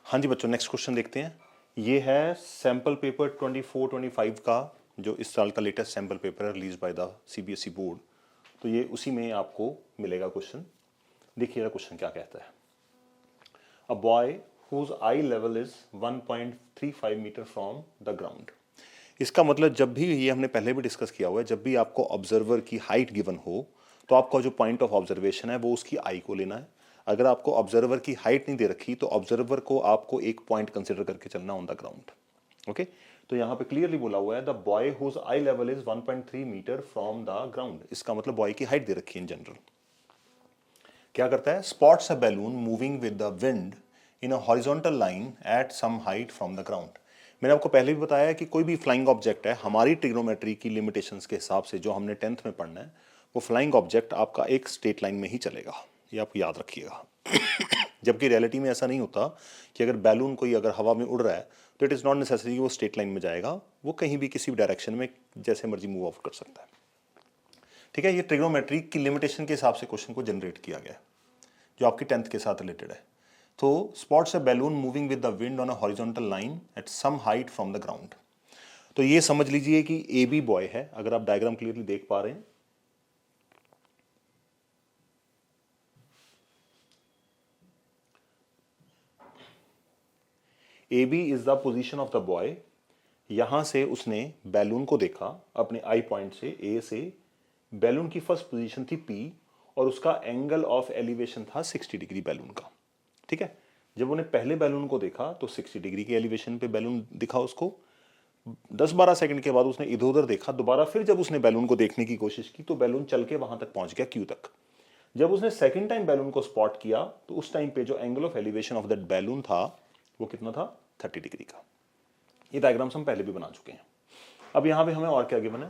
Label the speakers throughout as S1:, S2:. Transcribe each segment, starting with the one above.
S1: हाँ जी बच्चों, next question देखते हैं। ये है सैम्पल पेपर 24-25 का, जो इस साल का लेटेस्ट सैम्पल पेपर है release by the CBSE board. तो ये उसी में आपको मिलेगा क्वेश्चन। देखिएगा क्वेश्चन क्या कहता है। A boy whose eye level is 1.35 metre from the ground. इसका मतलब जब भी, ये हमने पहले भी डिस्कस किया हुआ है, जब भी आपको ऑब्जर्वर की हाइट गिवन हो तो आपका जो पॉइंट ऑफ ऑब्जर्वेशन है वो उसकी आई को लेना है। अगर आपको ऑब्जर्वर की हाइट नहीं दे रखी तो ऑब्जर्वर को आपको एक पॉइंट कंसिडर करके चलना ऑन द ग्राउंड। ओके, तो यहां पे क्लियरली बोला हुआ है the boy whose eye level is 1.3 metre from the ground. इसका मतलब बॉय की हाइट दे रखी है इन जनरल। क्या करता है, spots a balloon moving with the wind in a horizontal line at some height from the ground. मैंने आपको पहले भी बताया कि कोई भी फ्लाइंग ऑब्जेक्ट है, हमारी ट्रिग्नोमेट्री की लिमिटेशंस के हिसाब से जो हमने 10th में पढ़ना है, वो फ्लाइंग ऑब्जेक्ट आपका एक स्ट्रेट लाइन में ही चलेगा। ये आप याद रखिएगा। जबकि रियलिटी में ऐसा नहीं होता कि अगर बैलून कोई अगर हवा में उड़ रहा है तो इट इज़ नॉट नेसेसरी वो स्ट्रेट लाइन में जाएगा, वो कहीं भी किसी भी डायरेक्शन में जैसे मर्जी मूव आउट कर सकता है। ठीक है, ये ट्रिग्नोमेट्री की लिमिटेशन के हिसाब से क्वेश्चन को जनरेट किया गया है, जो आपकी 10th के साथ रिलेटेड है। तो spots a balloon moving with the wind on a horizontal line at some height from the ground. तो ये समझ लीजिए कि ए बी बॉय है, अगर आप डायग्राम क्लियरली देख पा रहे हैं। A B is the position of the boy. यहां से उसने बैलून को देखा अपने आई पॉइंट से, ए से। बैलून की फर्स्ट पोजीशन थी पी और उसका एंगल ऑफ एलिवेशन था 60 डिग्री बैलून का। ठीक है, जब उन्हें पहले बैलून को देखा तो 60 डिग्री के एलिवेशन पे बैलून दिखा उसको। 10-12 सेकंड के बाद उसने इधर उधर देखा दोबारा, फिर जब उसने बैलून को देखने की कोशिश की तो बैलून चल के वहां तक पहुंच गया क्यू तक। जब उसने सेकंड टाइम बैलून को स्पॉट किया तो उस टाइम पे जो angle of elevation of that balloon था वो कितना था, 30 डिग्री का। ये डायग्राम्स हम पहले भी बना चुके हैं। अब यहां पे हमें और क्या गिवन है,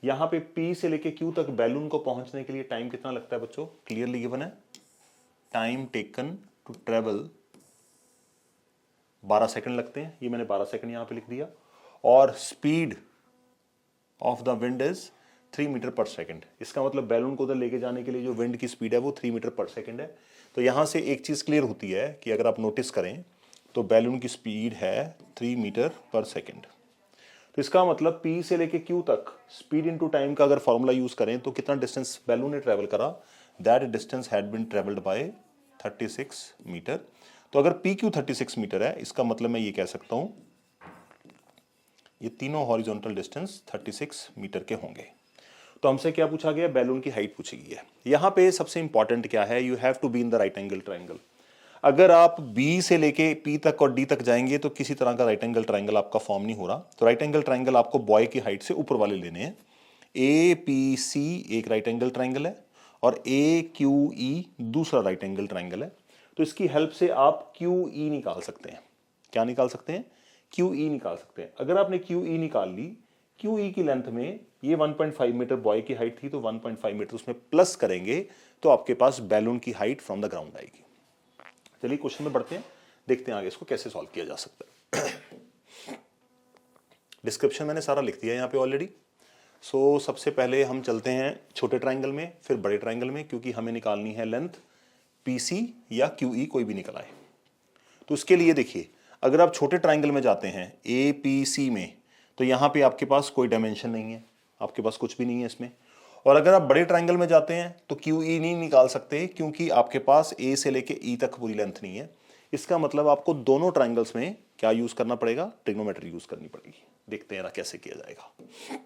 S1: यहां पे P से लेके Q तक बैलून को पहुंचने के लिए टाइम कितना लगता है बच्चों, क्लियरली गिवन है। Time taken to travel 12 second लगते हैं, ये मैंने 12 सेकंड यहां पे लिख दिया। और speed of the wind is 3 metre per second. इसका मतलब बैलून को उधर लेके जाने के लिए जो विंड की स्पीड है वो 3 मीटर पर सेकंड है। तो यहां से एक चीज क्लियर होती है कि अगर आप नोटिस करें तो बैलून की स्पीड है 3 मीटर पर सेकंड। तो इसका मतलब P से लेके Q तक स्पीड इनटू टाइम का अगर फॉर्मूला यूज करें तो कितना डिस्टेंस बैलून ने ट्रेवल करा, that distance had been travelled by 36 metre. तो अगर PQ 36 मीटर है, इसका मतलब मैं ये कह सकता हूं ये तीनों हॉरिजॉन्टल डिस्टेंस 36 मीटर के होंगे। तो हमसे क्या पूछा गया, बैलून की हाइट पूछी गई है। यहां पे सबसे इंपॉर्टेंट क्या है, you have to be in the right angle triangle. अगर आप B से लेके P तक और D तक जाएंगे तो किसी तरह का राइट एंगल ट्राइंगल आपका फॉर्म नहीं हो रहा। तो राइट एंगल ट्राइंगल आपको बॉय की हाइट से ऊपर वाले लेने हैं। APC एक राइट एंगल ट्राइंगल है और AQE दूसरा राइट एंगल ट्राइंगल है। तो इसकी हेल्प से आप QE निकाल सकते हैं। क्या निकाल सकते हैं, QE निकाल सकते हैं। अगर आपने QE निकाल ली, QE की लेंथ में ये 1.5 मीटर बॉय की हाइट थी तो 1.5 मीटर उसमें प्लस करेंगे तो आपके पास बैलून की हाइट फ्रॉम द ग्राउंड आएगी। चलिए क्वेश्चन में बढ़ते हैं, देखते हैं आगे इसको कैसे सॉल्व किया जा सकता है। डिस्क्रिप्शन मैंने सारा लिख दिया यहाँ पे ऑलरेडी। सो सबसे पहले हम चलते हैं छोटे ट्राइंगल में, फिर बड़े ट्राइंगल में, क्योंकि हमें निकालनी है लेंथ PC या QE कोई भी निकल आए। तो उसके लिए देखिए, अगर आप छोटे ट्राइंगल में जाते हैं APC में, तो यहाँ पे आपके पास कोई डायमेंशन नहीं है, आपके पास कुछ भी नहीं है इसमें। और अगर आप बड़े ट्राइंगल में जाते हैं तो QE नहीं निकाल सकते, क्योंकि आपके पास A से लेके E तक पूरी लेंथ नहीं है। इसका मतलब आपको दोनों ट्राइंगल्स में क्या यूज करना पड़ेगा, ट्रिग्नोमेट्री यूज करनी पड़ेगी। देखते हैं ना कैसे किया जाएगा।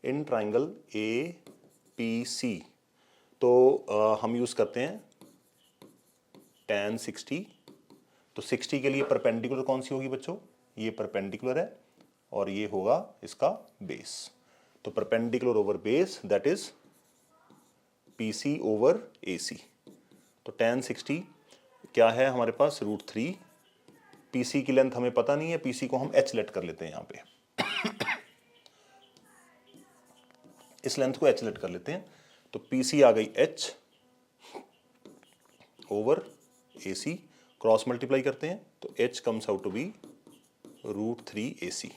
S1: इन ट्राइंगल APC तो हम यूज करते हैं tan 60। तो 60 के लिए परपेंडिकुलर कौन सी होगी बच्चों, ये परपेंडिकुलर है और ये होगा इसका बेस। तो perpendicular over base that is PC over AC। तो tan 60 क्या है हमारे पास, √3। PC की लेंथ हमें पता नहीं है, PC को हम H लेट कर लेते हैं यहाँ पे। इस लेंथ को H लेट कर लेते हैं। तो PC आ गई H over AC, cross multiply करते हैं तो H comes out to be √3 AC।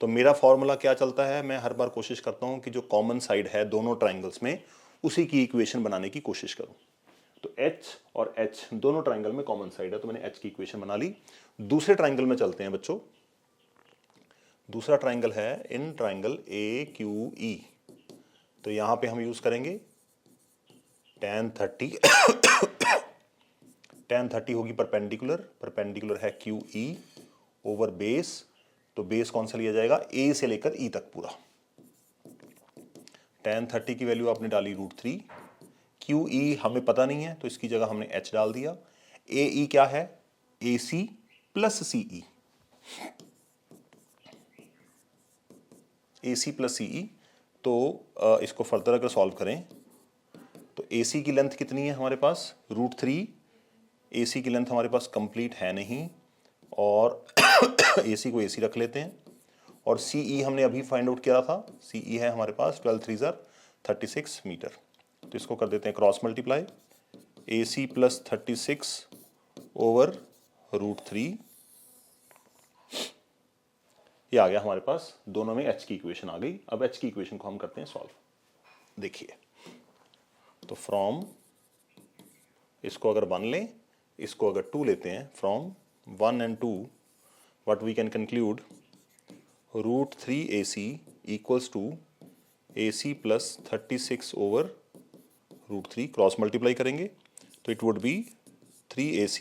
S1: तो मेरा फॉर्मूला क्या चलता है, मैं हर बार कोशिश करता हूं कि जो कॉमन साइड है दोनों ट्राइंगल्स में उसी की इक्वेशन बनाने की कोशिश करूं। तो एच और एच दोनों ट्राइंगल में कॉमन साइड है, तो मैंने एच की इक्वेशन बना ली। दूसरे ट्राइंगल में चलते हैं बच्चों। दूसरा ट्राइंगल है in triangle A Q E. तो यहां पे हम यूज करेंगे tan 30 tan 30 होगी परपेंडिकुलर, परपेंडिकुलर है क्यू ई ओवर बेस। तो बेस कौन सा लिया जाएगा, ए से लेकर ई तक पूरा। tan 30 की वैल्यू आपने डाली √3, क्यू ई हमें पता नहीं है तो इसकी जगह हमने h डाल दिया। ए ई क्या है, ए सी प्लस सी ई, ए सी प्लस सी ई। तो इसको फर्दर अगर सॉल्व करें तो ए सी की लेंथ कितनी है हमारे पास, √3। ए सी की लेंथ हमारे पास कंप्लीट है नहीं, और ए सी को ए सी रख लेते हैं। और सी ई हमने अभी फाइंड आउट किया था, सी ई है हमारे पास 12 3 36 मीटर। तो इसको कर देते हैं क्रॉस मल्टीप्लाई, ए सी प्लस 36 ओवर √3। ये आ गया हमारे पास, दोनों में एच की इक्वेशन आ गई। अब एच की इक्वेशन को हम करते हैं सॉल्व। देखिए, तो फ्रॉम, इसको अगर 1 लें, इसको अगर 2 लेते हैं, from 1 and 2 what we can conclude, √3 AC equals to AC plus 36 over √3। Cross multiply करेंगे तो it would be 3AC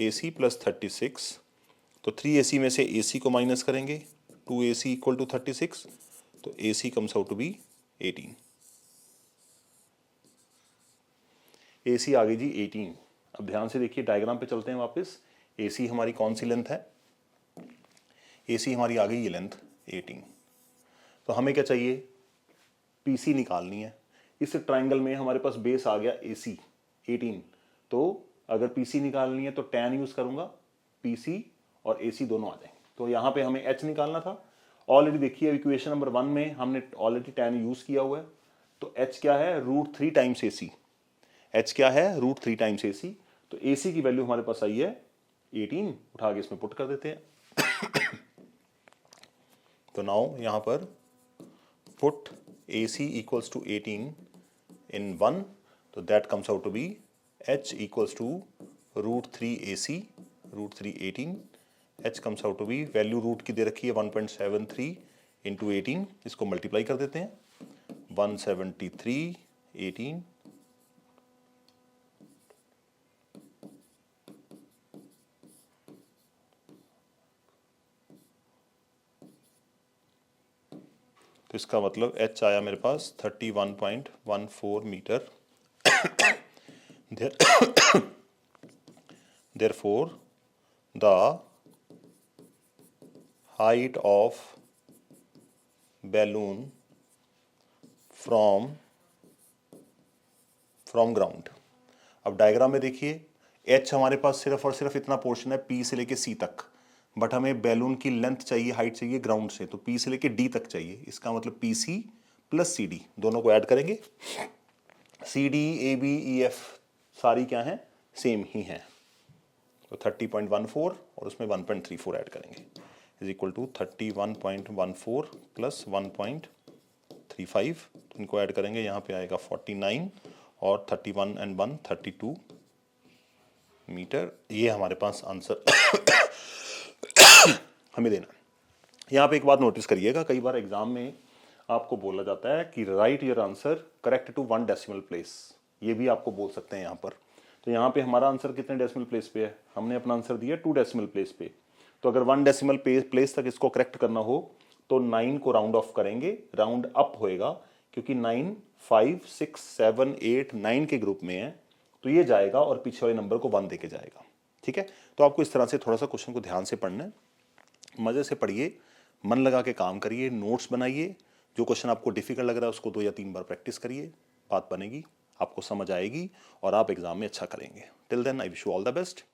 S1: AC plus 36। तो 3AC में से AC को माइनस करेंगे, 2AC इक्वल टू 36, तो AC comes out to be 18। AC आ गई जी 18। अब ध्यान से देखिए, डायग्राम पे चलते हैं वापस। AC हमारी कौन सी लेंथ है, AC हमारी आ गई ये लेंथ 18। तो हमें क्या चाहिए, PC निकालनी है। इस ट्राइंगल में हमारे पास बेस आ गया AC 18। तो अगर PC निकालनी है तो tan यूज करूंगा, PC और AC दोनों आ जाएंगे। तो यहाँ पे हमें H निकालना था। ऑलरेडी देखिए इक्वेशन नंबर 1 में हमने ऑलरेडी tan यूज किया हुआ है। तो H क्या है, √3 टाइम्स AC। H क्या है, √3 टाइम्स AC। तो AC की वैल्यू हमारे पास आई है 18। उठा के इसमें पुट कर देते हैं। तो नाउ यहां पर put AC equals to 18 in 1। तो that comes out to be H equals to √3 AC, √3 18। H comes out to be, value root की दे रखी है 1.73 इंटू 18। इसको मल्टीप्लाई कर देते हैं, 173 18। तो इसका मतलब H आया मेरे पास 31.14 metre. Therefore, the height of balloon from ground। अब डायग्राम में देखिए, H हमारे पास सिर्फ और सिर्फ इतना पोर्शन है P से लेके C तक, बट हमें बैलून की लेंथ चाहिए, हाइट चाहिए ग्राउंड से, तो P से लेके D तक चाहिए। इसका मतलब PC प्लस CD दोनों को ऐड करेंगे। CD AB EF सारी क्या हैं, सेम ही हैं। तो 30.14 और उसमें 1.34 ऐड करेंगे, इज इक्वल टू 31.14 प्लस 1.35। तो इनको ऐड करेंगे, यहाँ पे आएगा 49 और 31 and 1 32 मीटर। ये हमारे पास आंसर हमें देना। यहाँ पे एक बात नोटिस करिएगा, कई बार एग्जाम में आपको बोला जाता है कि write your answer correct to 1 decimal place. ये भी आपको बोल सकते हैं यहाँ पर। तो यहाँ पे हमारा आंसर कितने डेसिमल प्लेस पे है, हमने अपना आंसर दिया 2 डेसिमल प्लेस पे। तो अगर 1 डेसिमल प्लेस तक इसको करेक्ट करना हो तो 9 को राउंड ऑफ करेंगे, राउंड अप होएगा, क्योंकि 9 5 6 7 8 9 के ग्रुप में है, तो ये जाएगा और पीछे वाले नंबर को 1 देके जाएगा। ठीक है, तो आपको इस तरह से थोड़ा सा क्वेश्चन को ध्यान से पढ़ना है, मजे से पढ़िए, मन लगा के काम करिए, नोट्स बनाइए। जो क्वेश्चन आपको डिफिकल्ट लग रहा है उसको 2 या 3 बार प्रैक्टिस करिए, बात बनेगी, आपको समझ आएगी और आप एग्जाम में अच्छा करेंगे। Till then I wish you all the best.